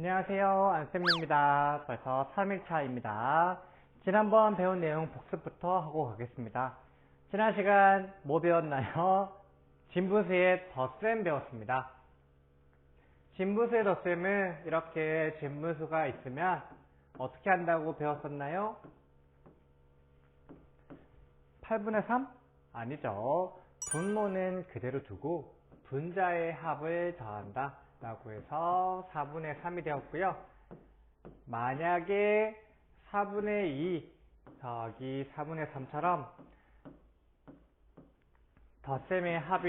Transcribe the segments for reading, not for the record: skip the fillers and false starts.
안녕하세요. 안쌤입니다. 벌써 3일차입니다. 지난번 배운 내용 복습부터 하고 가겠습니다. 지난 시간 뭐 배웠나요? 진분수의 덧셈 배웠습니다. 진분수의 덧셈은 이렇게 진분수가 있으면 어떻게 한다고 배웠었나요? 8분의 3? 아니죠. 분모는 그대로 두고 분자의 합을 더한다 라고 해서 4분의 3이 되었고요. 만약에 4분의 2 더하기 4분의 3처럼 덧셈의 합이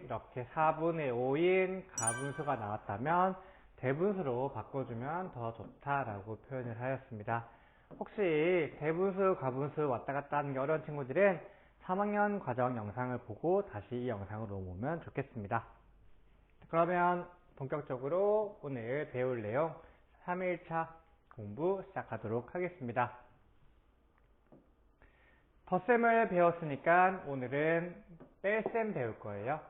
이렇게 4분의 5인 가분수가 나왔다면 대분수로 바꿔주면 더 좋다라고 표현을 하였습니다. 혹시 대분수, 가분수 왔다 갔다 하는 게 어려운 친구들은 3학년 과정 영상을 보고 다시 이 영상으로 오면 좋겠습니다. 그러면 본격적으로 오늘 배울 내용 3일차 공부 시작하도록 하겠습니다. 덧셈을 배웠으니까 오늘은 뺄셈 배울 거예요.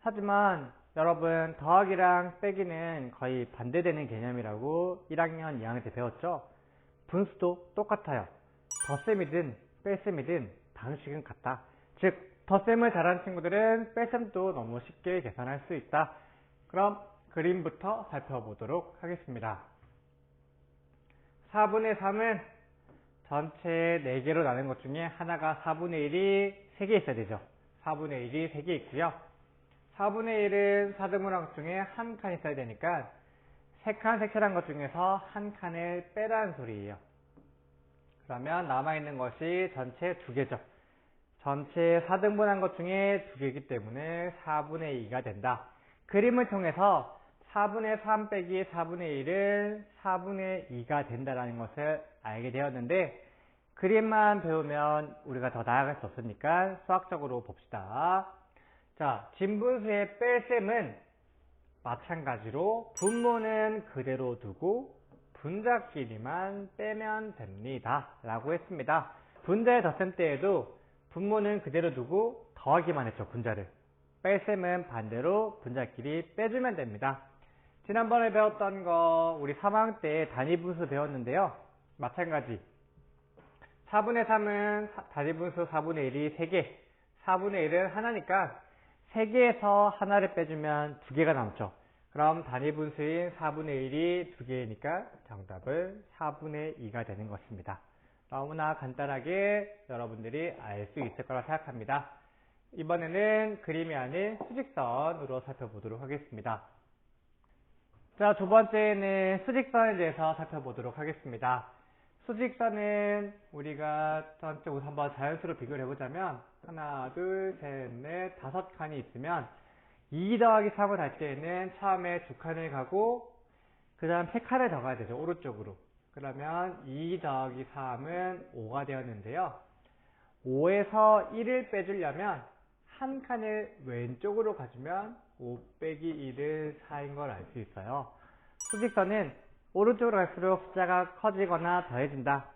하지만 여러분 더하기랑 빼기는 거의 반대되는 개념이라고 1학년 2학년 때 배웠죠? 분수도 똑같아요. 덧셈이든 뺄셈이든 방식은 같다. 즉 덧셈을 잘하는 친구들은 뺄셈도 너무 쉽게 계산할 수 있다. 그럼 그림부터 살펴보도록 하겠습니다. 4분의 3은 전체 4개로 나눈 것 중에 하나가 4분의 1이 3개 있어야 되죠. 4분의 1이 3개 있고요. 4분의 1은 4등분한 것 중에 한 칸 있어야 되니까 3칸 색칠한 것 중에서 한 칸을 빼라는 소리예요. 그러면 남아있는 것이 전체 2개죠. 전체 4등분한 것 중에 2개이기 때문에 4분의 2가 된다. 그림을 통해서 4분의 3 빼기 4분의 1은 4분의 2가 된다는 것을 알게 되었는데 그림만 배우면 우리가 더 나아갈 수 없으니까 수학적으로 봅시다. 자, 진분수의 뺄셈은 마찬가지로 분모는 그대로 두고 분자끼리만 빼면 됩니다. 라고 했습니다. 분자의 덧셈 때에도 분모는 그대로 두고 더하기만 했죠. 분자를. 뺄셈은 반대로 분자끼리 빼주면 됩니다. 지난번에 배웠던 거 우리 3학년 때 단위분수 배웠는데요. 마찬가지 4분의 3은 단위분수 4분의 1이 3개 4분의 1은 하나니까 3개에서 하나를 빼주면 2개가 남죠. 그럼 단위분수인 4분의 1이 2개니까 정답은 4분의 2가 되는 것입니다. 너무나 간단하게 여러분들이 알 수 있을 거라 생각합니다. 이번에는 그림이 아닌 수직선으로 살펴보도록 하겠습니다. 자, 두 번째는 수직선에 대해서 살펴보도록 하겠습니다. 수직선은 우리가 전체 한번 자연수로 비교를 해보자면 하나, 둘, 셋, 넷, 5칸이 있으면 2 더하기 3을 할 때에는 처음에 2칸을 가고 그 다음 3칸을 더 가야 되죠. 오른쪽으로. 그러면 2 더하기 3은 5가 되었는데요. 5에서 1을 빼주려면 한 칸을 왼쪽으로 가주면 5 빼기 1은 4인 걸 알 수 있어요. 수직선은 오른쪽으로 갈수록 숫자가 커지거나 더해진다.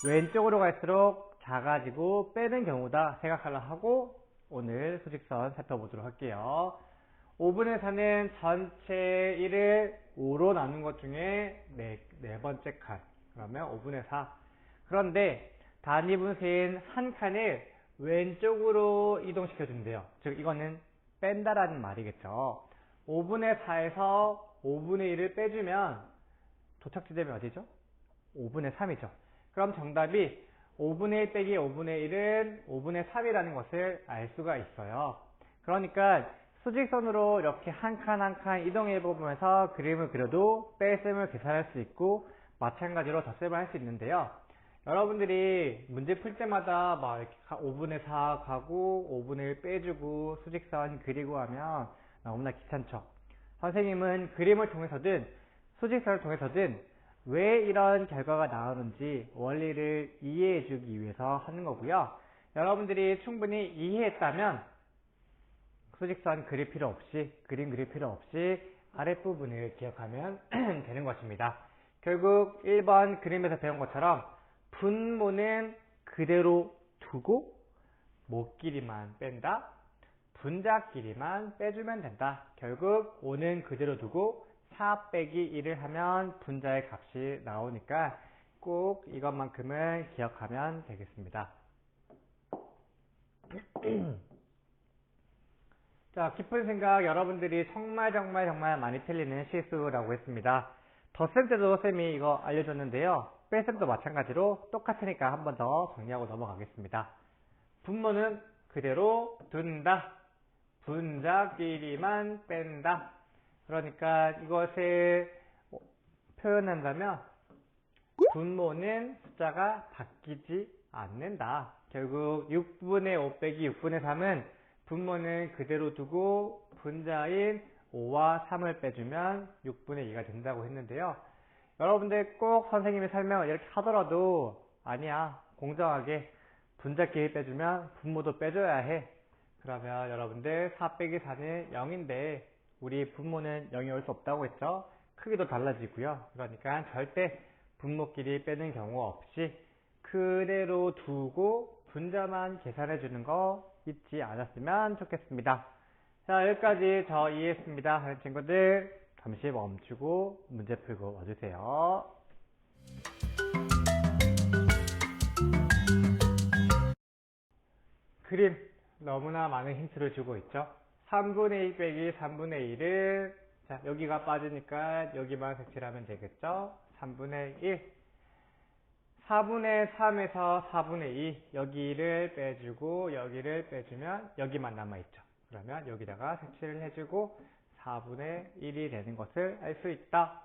왼쪽으로 갈수록 작아지고 빼는 경우다 생각하려 하고 오늘 수직선 살펴보도록 할게요. 5분의 4는 전체 1을 5로 나눈 것 중에 네 번째 칸. 그러면 5분의 4. 그런데 단위분수인 한 칸을 왼쪽으로 이동시켜 준대요. 즉 이거는 뺀다라는 말이겠죠. 5분의 4에서 5분의 1을 빼주면 도착지 되면 어디죠? 5분의 3이죠. 그럼 정답이 5분의 1 빼기 5분의 1은 5분의 3이라는 것을 알 수가 있어요. 그러니까 수직선으로 이렇게 한 칸 한 칸 이동해 보면서 그림을 그려도 뺄셈을 계산할 수 있고 마찬가지로 덧셈을 할 수 있는데요. 여러분들이 문제 풀 때마다 막 이렇게 5분의 4 가고 5분의 1 빼주고 수직선 그리고 하면 너무나 귀찮죠. 선생님은 그림을 통해서든 수직선을 통해서든 왜 이런 결과가 나오는지 원리를 이해해 주기 위해서 하는 거고요. 여러분들이 충분히 이해했다면 수직선 그릴 필요 없이 그림 그릴 필요 없이 아랫부분을 기억하면 되는 것입니다. 결국 1번 그림에서 배운 것처럼 분모는 그대로 두고 모끼리만 뺀다. 분자끼리만 빼주면 된다. 결국 5는 그대로 두고 4 빼기 1을 하면 분자의 값이 나오니까 꼭 이것만큼은 기억하면 되겠습니다. 자, 깊은 생각 여러분들이 정말 많이 틀리는 실수라고 했습니다. 덧셈 때도 쌤이 이거 알려줬는데요. 뺄셈도 마찬가지로 똑같으니까 한 번 더 정리하고 넘어가겠습니다. 분모는 그대로 둔다. 분자끼리만 뺀다. 그러니까 이것을 표현한다면 분모는 숫자가 바뀌지 않는다. 결국 6분의 5 빼기 6분의 3은 분모는 그대로 두고 분자인 5와 3을 빼주면 6분의 2가 된다고 했는데요. 여러분들 꼭 선생님의 설명을 이렇게 하더라도 아니야, 공정하게 분자끼리 빼주면 분모도 빼줘야 해. 그러면 여러분들 4 빼기 4는 0인데 우리 분모는 0이 올 수 없다고 했죠. 크기도 달라지고요. 그러니까 절대 분모끼리 빼는 경우 없이 그대로 두고 분자만 계산해 주는 거 잊지 않았으면 좋겠습니다. 자, 여기까지 저 이해했습니다 하는 친구들 잠시 멈추고 문제 풀고 와주세요. 그림 너무나 많은 힌트를 주고 있죠. 3분의 2 빼기 3분의 1을 자, 여기가 빠지니까 여기만 색칠하면 되겠죠. 3분의 1 4분의 3에서 4분의 2 여기를 빼주고 여기를 빼주면 여기만 남아있죠. 그러면 여기다가 색칠을 해주고 4분의 1이 되는 것을 알 수 있다.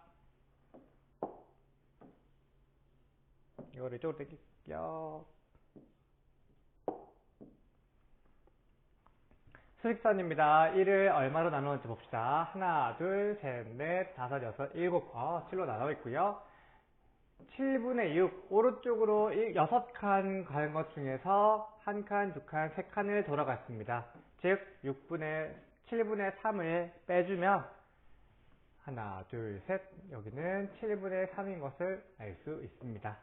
이거를 이쪽으로 당길게요. 수직선입니다. 1을 얼마로 나누는지 봅시다. 하나, 둘, 셋, 넷, 다섯, 여섯, 일곱, 7로 나눠 있고요. 7분의 6, 오른쪽으로 6칸 가는 것 중에서 1칸, 2칸, 3칸을 돌아갔습니다. 즉, 7분의 3을 빼주면 하나, 둘, 셋, 여기는 7분의 3인 것을 알 수 있습니다.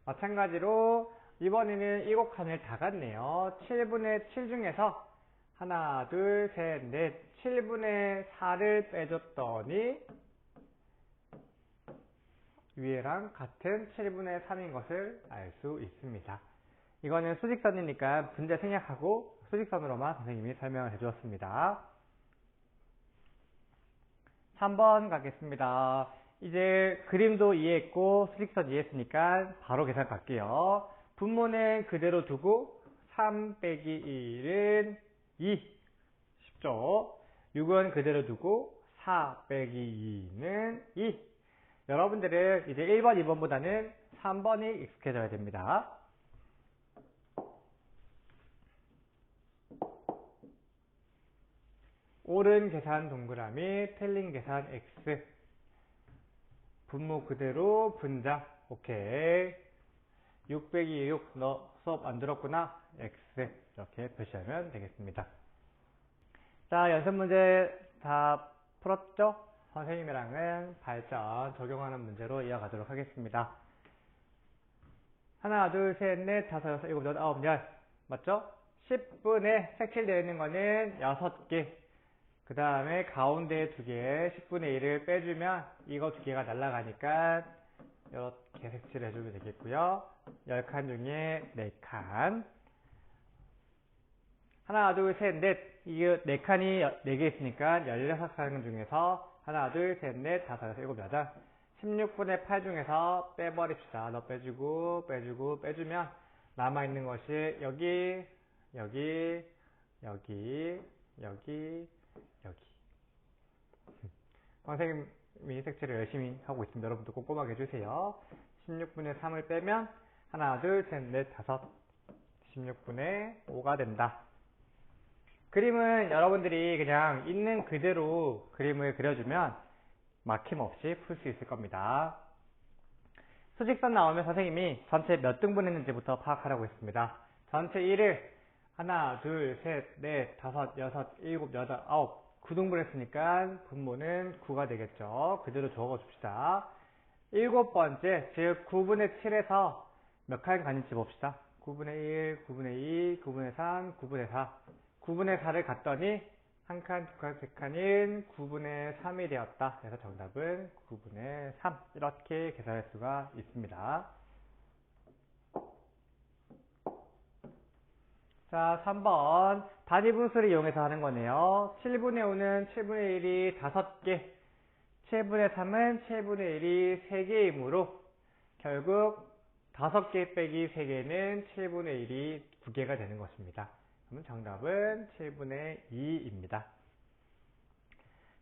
마찬가지로 이번에는 7칸을 다 갔네요. 7분의 7 중에서 하나, 둘, 셋, 넷, 7분의 4를 빼줬더니 위에랑 같은 7분의 3인 것을 알 수 있습니다. 이거는 수직선이니까 분자 생략하고 수직선으로만 선생님이 설명을 해주었습니다. 3번 가겠습니다. 이제 그림도 이해했고 수직선 이해했으니까 바로 계산 갈게요. 분모는 그대로 두고 3 빼기 1은 2. 쉽죠? 6은 그대로 두고 4 빼기 2는 2. 여러분들은 이제 1번, 2번보다는 3번이 익숙해져야 됩니다. 옳은 계산 동그라미, 틀린 계산 X. 분모 그대로 분자. 오케이. 6 빼기 6, 너 수업 안 들었구나. X. 이렇게 표시하면 되겠습니다. 자, 연습 문제 다 풀었죠? 선생님이랑은 발전 적용하는 문제로 이어가도록 하겠습니다. 하나, 둘, 셋, 넷, 다섯, 여섯, 일곱, 여덟, 아홉, 열. 맞죠? 10분에 색칠되어 있는 거는 6개. 그 다음에 가운데 2개, 10분의 1을 빼주면 이거 2개가 날아가니까 이렇게 색칠을 해주면 되겠고요. 10칸 중에 4칸. 하나, 둘, 셋, 넷. 이게 4칸이 4개 있으니까 16칸 중에서 하나, 둘, 셋, 넷, 다섯, 여섯, 일곱, 여덟. 16분의 8 중에서 빼버립시다. 너 빼주고, 빼주고, 빼주면 남아있는 것이 여기, 여기, 여기, 여기, 여기. 선생님이 색칠을 열심히 하고 있습니다. 여러분도 꼼꼼하게 해주세요. 16분의 3을 빼면 하나, 둘, 셋, 넷, 다섯. 16분의 5가 된다. 그림은 여러분들이 그냥 있는 그대로 그림을 그려주면 막힘없이 풀 수 있을 겁니다. 수직선 나오면 선생님이 전체 몇 등분 했는지부터 파악하라고 했습니다. 전체 1을 하나, 둘, 셋, 넷, 다섯, 여섯, 일곱, 여덟, 아홉 9등분 했으니까 분모는 9가 되겠죠. 그대로 적어줍시다. 7번째, 즉 9분의 7에서 몇 칸 가는지 봅시다. 9분의 1, 9분의 2, 9분의 3, 9분의 4 9분의 4를 갔더니 한 칸, 두 칸, 세 칸인 9분의 3이 되었다. 그래서 정답은 9분의 3 이렇게 계산할 수가 있습니다. 자, 3번 단위 분수를 이용해서 하는 거네요. 7분의 5는 7분의 1이 5개, 7분의 3은 7분의 1이 3개이므로 결국 5개 빼기 3개는 7분의 1이 9개가 되는 것입니다. 그러면 정답은 7분의 2입니다.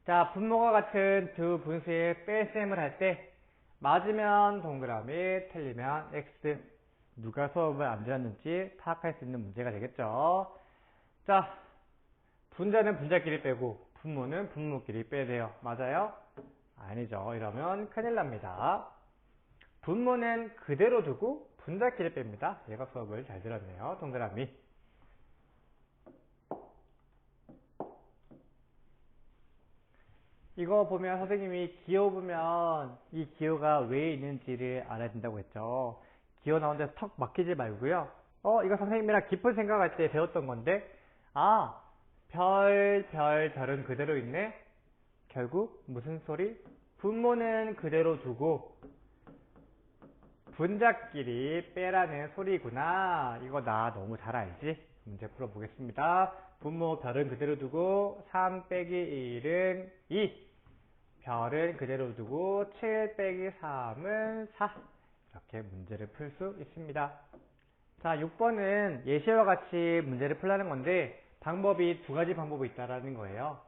자, 분모가 같은 두 분수의 뺄셈을 할 때 맞으면 동그라미, 틀리면 X. 누가 수업을 안 들었는지 파악할 수 있는 문제가 되겠죠. 자, 분자는 분자끼리 빼고 분모는 분모끼리 빼야 돼요. 맞아요? 아니죠. 이러면 큰일 납니다. 분모는 그대로 두고 분자끼리 뺍니다. 얘가 수업을 잘 들었네요. 동그라미. 이거 보면 선생님이 기호 보면 이 기호가 왜 있는지를 알아야 된다고 했죠. 기호 나온 데서 턱 막히지 말고요. 이거 선생님이랑 깊은 생각할 때 배웠던 건데, 별은 그대로 있네? 결국 무슨 소리? 분모는 그대로 두고 분자끼리 빼라는 소리구나. 이거 나 너무 잘 알지? 문제 풀어보겠습니다. 분모 별은 그대로 두고 3 빼기 1은 2. 별은 그대로 두고 7 빼기 3은 4. 이렇게 문제를 풀 수 있습니다. 자, 6번은 예시와 같이 문제를 풀라는 건데 방법이 두 가지 방법이 있다라는 거예요.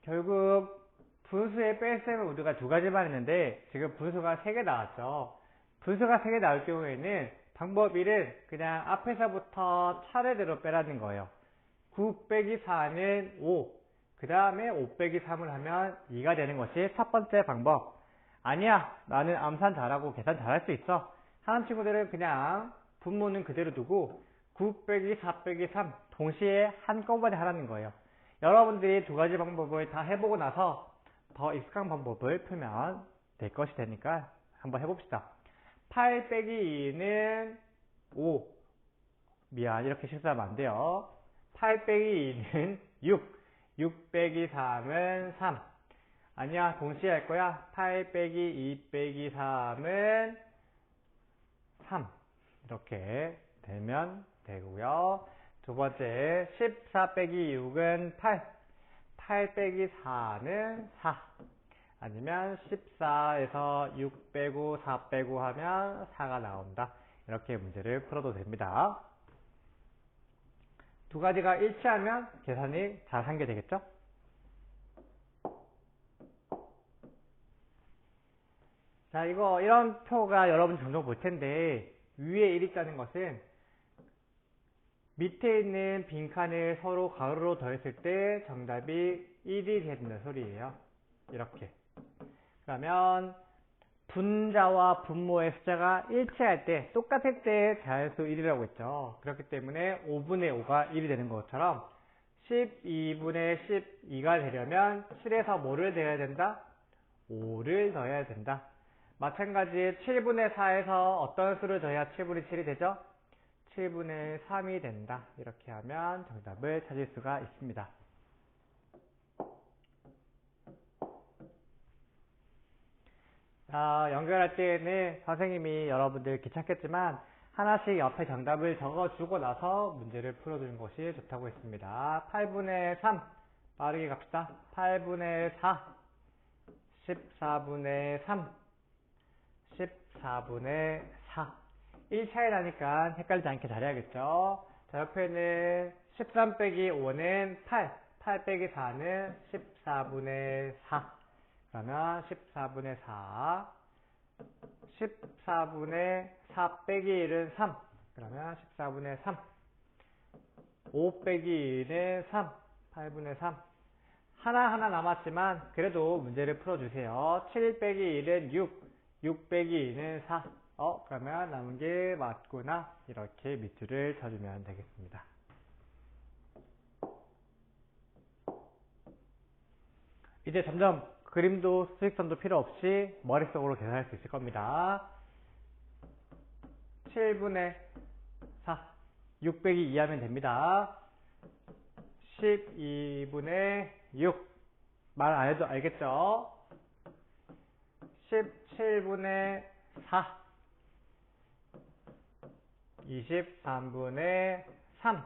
결국 분수의 뺄셈을 우리가 두 가지만 했는데 지금 분수가 3개 나왔죠. 분수가 3개 나올 경우에는 방법 1은 그냥 앞에서부터 차례대로 빼라는 거예요. 9 빼기 4는 5. 그 다음에 5 빼기 3을 하면 2가 되는 것이 첫 번째 방법. 아니야, 나는 암산 잘하고 계산 잘할 수 있어 하는 친구들은 그냥 분모는 그대로 두고 9 빼기 4 빼기 3 동시에 한꺼번에 하라는 거예요. 여러분들이 두 가지 방법을 다 해보고 나서 더 익숙한 방법을 풀면 될 것이 되니까 한번 해봅시다. 8 빼기 2는 5. 미안, 이렇게 실수하면 안 돼요. 8 빼기 2는 6. 6 빼기 3은 3. 아니야, 동시에 할 거야. 8 빼기 2 빼기 3은 3. 이렇게 되면 되고요. 두 번째, 14 빼기 6은 8. 8 빼기 4는 4. 아니면 14에서 6 빼고 4 빼고 하면 4가 나온다. 이렇게 문제를 풀어도 됩니다. 두 가지가 일치하면 계산이 잘 한 게 되겠죠? 자, 이런 표가 여러분 종종 볼 텐데, 위에 1 있다는 것은 밑에 있는 빈칸을 서로 가로로 더했을 때 정답이 1이 된다는 소리예요. 이렇게. 그러면 분자와 분모의 숫자가 일치할 때, 똑같을 때 자연수 1이라고 했죠. 그렇기 때문에 5분의 5가 1이 되는 것처럼 12분의 12가 되려면 7에서 뭐를 더해야 된다? 5를 더해야 된다. 마찬가지 7분의 4에서 어떤 수를 더해야 7분의 7이 되죠? 7분의 3이 된다. 이렇게 하면 정답을 찾을 수가 있습니다. 자, 연결할 때는 선생님이 여러분들 귀찮겠지만 하나씩 옆에 정답을 적어주고 나서 문제를 풀어주는 것이 좋다고 했습니다. 8분의 3 빠르게 갑시다. 8분의 4 14분의 3 14분의 4 1 차이 나니까 헷갈리지 않게 잘해야겠죠. 자, 옆에는 13 빼기 5는 8 8 빼기 4는 14분의 4 그러면 14분의 4 14분의 4 빼기 1은 3 그러면 14분의 3 5 빼기 2는 3 8분의 3 하나하나 남았지만 그래도 문제를 풀어주세요. 7 빼기 1은 6 빼기 2는 4 그러면 남은 게 맞구나. 이렇게 밑줄을 쳐주면 되겠습니다. 이제 점점 그림도 수직선도 필요 없이 머릿속으로 계산할 수 있을 겁니다. 7분의 4 6 빼기 2 하면 됩니다. 12분의 6. 말 안 해도 알겠죠? 17분의 4. 23분의 3.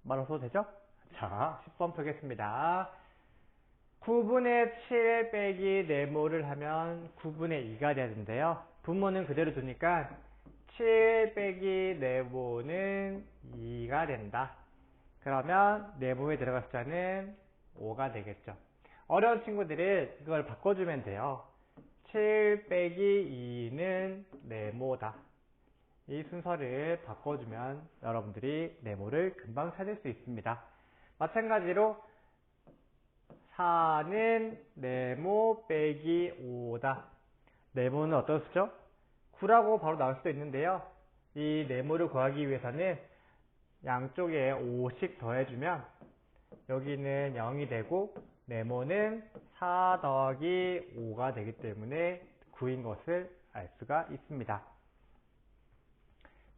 말 없어도 되죠? 자, 10번 펴겠습니다. 9분의 7 빼기 네모를 하면 9분의 2가 돼야 되는데요. 분모는 그대로 두니까 7 빼기 네모는 2가 된다. 그러면 네모에 들어갈 숫자는 5가 되겠죠. 어려운 친구들은 이걸 바꿔주면 돼요. 7 빼기 2는 네모다. 이 순서를 바꿔주면 여러분들이 네모를 금방 찾을 수 있습니다. 마찬가지로 4는 네모 빼기 5다. 네모는 어떤 수죠? 9라고 바로 나올 수도 있는데요. 이 네모를 구하기 위해서는 양쪽에 5씩 더해주면 여기는 0이 되고 네모는 4 더하기 5가 되기 때문에 9인 것을 알 수가 있습니다.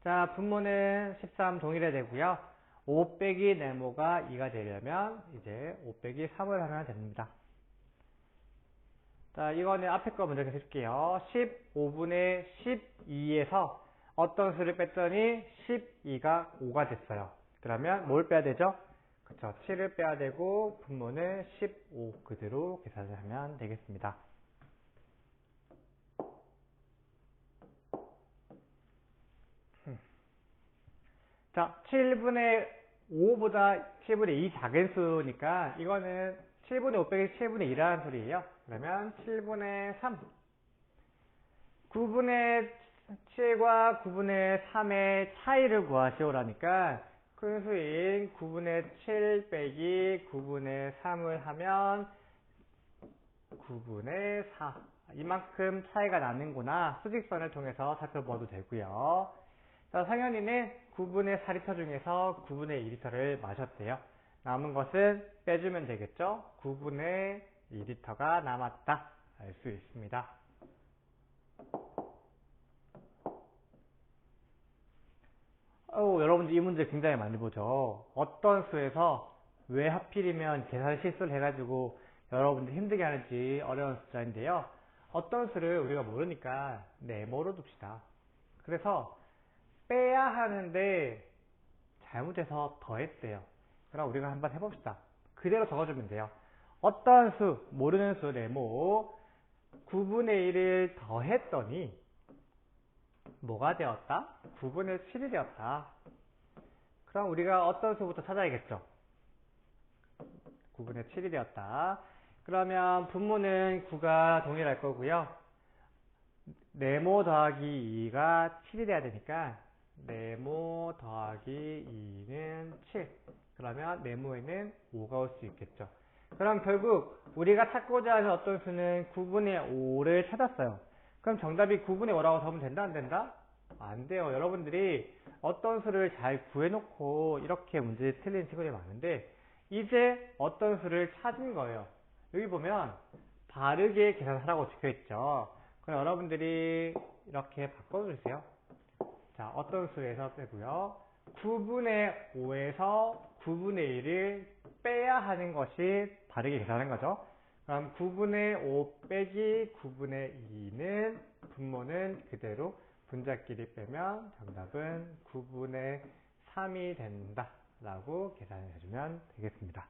자, 분모는 13 동일해 되고요. 5 빼기 네모가 2가 되려면 이제 5 빼기 3을 하면 됩니다. 자, 이거는 앞에 거 먼저 해줄게요. 15분의 12에서 어떤 수를 뺐더니 12가 5가 됐어요. 그러면 뭘 빼야 되죠? 그쵸, 7을 빼야 되고 분모는 15 그대로 계산을 하면 되겠습니다. 자, 7분의 5보다 7분의 2 작은 수니까 이거는 7분의 5 빼기 7분의 2라는 소리예요. 그러면 7분의 3. 9분의 7과 9분의 3의 차이를 구하시오라니까 큰 수인 9분의 7 빼기 9분의 3을 하면 9분의 4. 이만큼 차이가 나는구나. 수직선을 통해서 살펴봐도 되고요. 자, 상현이는 9분의 4리터 중에서 9분의 2리터를 마셨대요. 남은 것은 빼주면 되겠죠? 9분의 2리터가 남았다. 알 수 있습니다. 여러분들 이 문제 굉장히 많이 보죠. 어떤 수에서 왜 하필이면 계산 실수를 해가지고 여러분들 힘들게 하는지 어려운 숫자인데요. 어떤 수를 우리가 모르니까 네모로 둡시다. 그래서 빼야 하는데 잘못해서 더했대요. 그럼 우리가 한번 해봅시다. 그대로 적어주면 돼요. 어떤 수, 모르는 수 네모 9분의 1을 더했더니 뭐가 되었다? 9분의 7이 되었다. 그럼 우리가 어떤 수부터 찾아야겠죠? 9분의 7이 되었다. 그러면 분모는 9가 동일할 거고요. 네모 더하기 2가 7이 돼야 되니까 네모 더하기 2는 7. 그러면 네모에는 5가 올 수 있겠죠. 그럼 결국 우리가 찾고자 하는 어떤 수는 9분의 5를 찾았어요. 그럼 정답이 9분의 5라고 적으면 된다 안 된다? 안 돼요. 여러분들이 어떤 수를 잘 구해놓고 이렇게 문제 틀린 친구들이 많은데 이제 어떤 수를 찾은 거예요. 여기 보면 바르게 계산하라고 적혀있죠. 그럼 여러분들이 이렇게 바꿔주세요. 자, 어떤 수에서 빼고요. 9분의 5에서 9분의 1을 빼야 하는 것이 바르게 계산하는 거죠. 그럼 9분의 5 빼기 9분의 2는 분모는 그대로 분자끼리 빼면 정답은 9분의 3이 된다 라고 계산을 해주면 되겠습니다.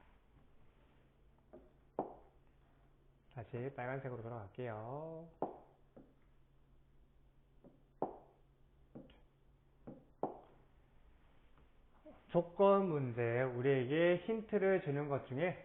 다시 빨간색으로 돌아갈게요. 조건 문제, 우리에게 힌트를 주는 것 중에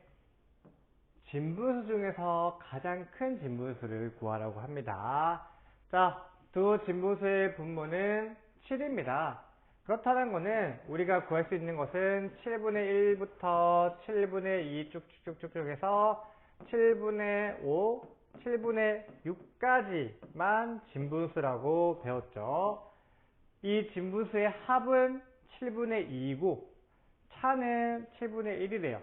진분수 중에서 가장 큰 진분수를 구하라고 합니다. 자, 두 진분수의 분모는 7입니다. 그렇다는 것은 우리가 구할 수 있는 것은 7분의 1부터 7분의 2 쭉쭉쭉쭉 해서 7분의 5, 7분의 6까지만 진분수라고 배웠죠. 이 진분수의 합은 7분의 2이고 차는 7분의 1이래요.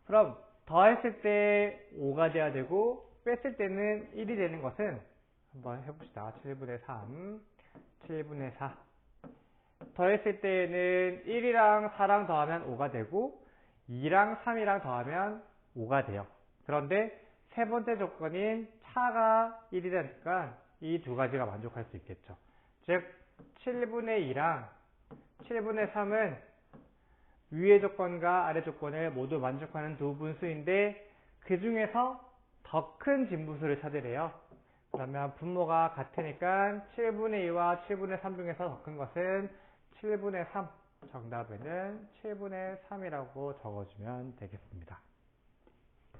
그럼 더했을 때 5가 돼야 되고 뺐을 때는 1이 되는 것은 한번 해봅시다. 7분의 3, 7분의 4. 더했을 때에는 1이랑 4랑 더하면 5가 되고 2랑 3이랑 더하면 5가 돼요. 그런데 세 번째 조건인 차가 1이라니까 이 두 가지가 만족할 수 있겠죠. 즉 7분의 2랑 7분의 3은 위의 조건과 아래 조건을 모두 만족하는 두 분수인데 그 중에서 더 큰 진분수를 찾으래요. 그러면 분모가 같으니까 7분의 2와 7분의 3 중에서 더 큰 것은 7분의 3. 정답에는 7분의 3이라고 적어주면 되겠습니다.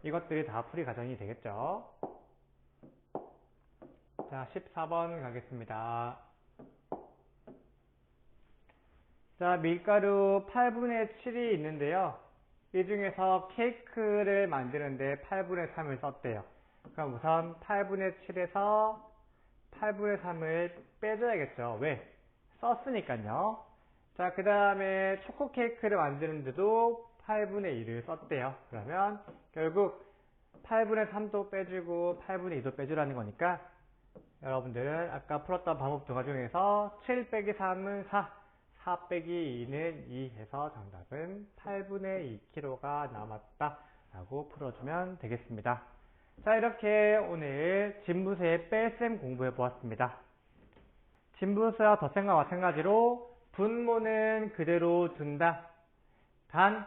이것들이 다 풀이 과정이 되겠죠. 자, 14번 가겠습니다. 자, 밀가루 8분의 7이 있는데요. 이 중에서 케이크를 만드는데 8분의 3을 썼대요. 그럼 우선 8분의 7에서 8분의 3을 빼줘야겠죠. 왜? 썼으니까요. 자, 그 다음에 초코 케이크를 만드는데도 8분의 1을 썼대요. 그러면 결국 8분의 3도 빼주고 8분의 2도 빼주라는 거니까 여러분들은 아까 풀었던 방법 두 가지 중에서 7 빼기 3은 4, 4 빼기 2는 2 해서 정답은 8분의 2kg가 남았다 라고 풀어주면 되겠습니다. 자, 이렇게 오늘 진분수의 뺄셈 공부해 보았습니다. 진분수와 덧셈과 마찬가지로 분모는 그대로 둔다. 단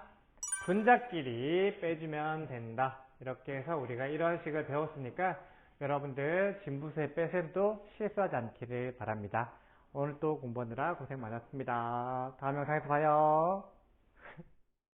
분자끼리 빼주면 된다. 이렇게 해서 우리가 이런 식을 배웠으니까 여러분들 진분수의 뺄셈도 실수하지 않기를 바랍니다. 오늘 또 공부하느라 고생 많았습니다. 다음 영상에서 봐요.